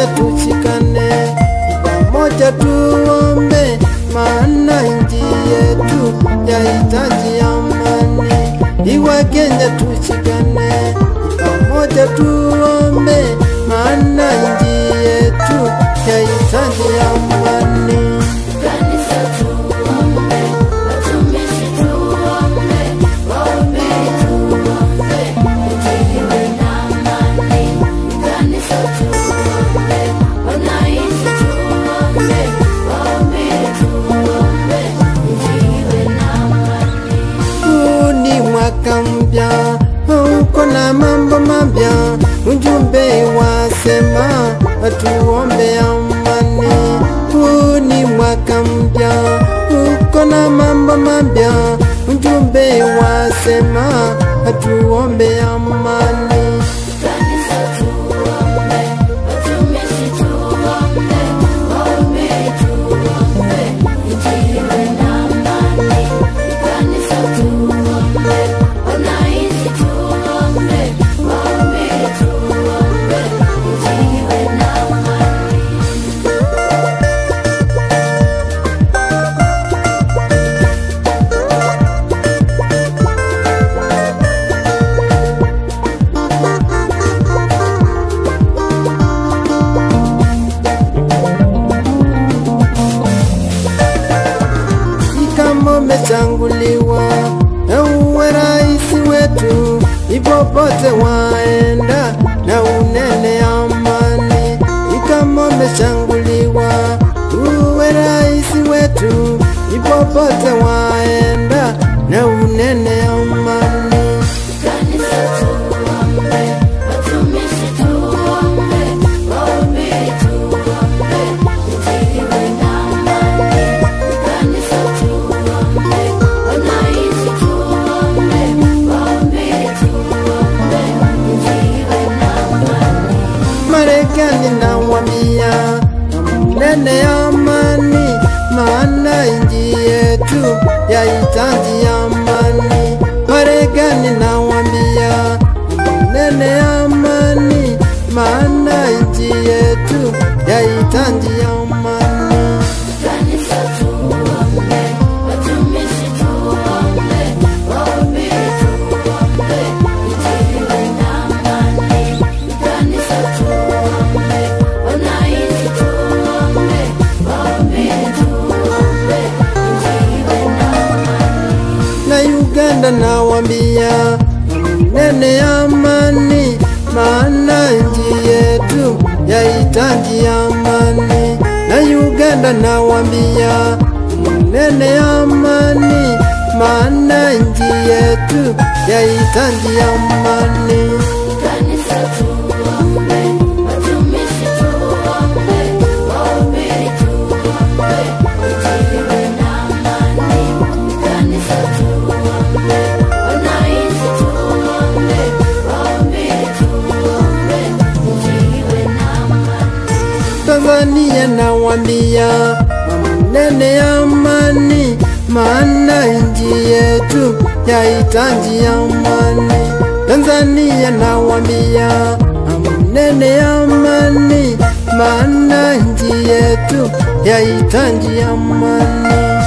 Kenya tushikane, pamoja tuombe, maana nchi yetu yahitaji amani. Iwa Kenya tushikane, pamoja tuombe, maana nchi yetu yahitaji amani. Kanisa tuombe, watumishi tuombe, wahubiri tuombe, nchi iwe na amani. Kanisa tuombe, wananchi tuombe, wahubiri tuombe, nchi iwe na amani. Huu ni mwaka mpya, uko na mambo mapya, ujumbe wasema tuombe amani. Huu ni mwaka mpya, uko na mambo mapya, ujumbe wasema tuombe amani. Kanisa tuombe, watumishi tuombe, wahubiri tuombe, nchi iwe na amani. Kanisa tuombe, wananchi tuombe, wahubiri tuombe, nchi iwe na amani. Kama umechanguliwa na uwe rais wetu, ipopote waenda na unene amani. Kama umechanguliwa uwe rais wetu, ipopote waenda na unene amani. Kanisa tuombe, watumishi tuombe, wahubiri tuombe, nchi iwe na amani. Kanisa tuombe, wananchi tuombe, wahubiri tuombe, nchi iwe na amani. Marekani nawambia mnene amani, maana nchi yetu yahitaji amani. Marekani nawambia mnene amani, maana nchi yetu yahitaji amani. Kanisa tuombe, watumishi tuombe, wahubiri tuombe, nchi iwe na amani. Kanisa tuombe, wananchi tuombe, wahubiri tuombe, nchi iwe na amani. Na Uganda nawambia mnene amani, maana nchi yetu yahitaji amani. Na Uganda nawambia mnene amani, maana nchi yetu yahitaji amani. Kanisa tuombe, watumishi tuombe, wahubiri tuombe, nchi iwe na amani. Kanisa tuombe, wananchi tuombe, wahubiri tuombe, nchi iwe na amani. Tanzania nawambia mnene amani, maana nchi yetu yahitaji amani. Tanzania nawambia mnene amani, maana nchi yetu yahitaji amani.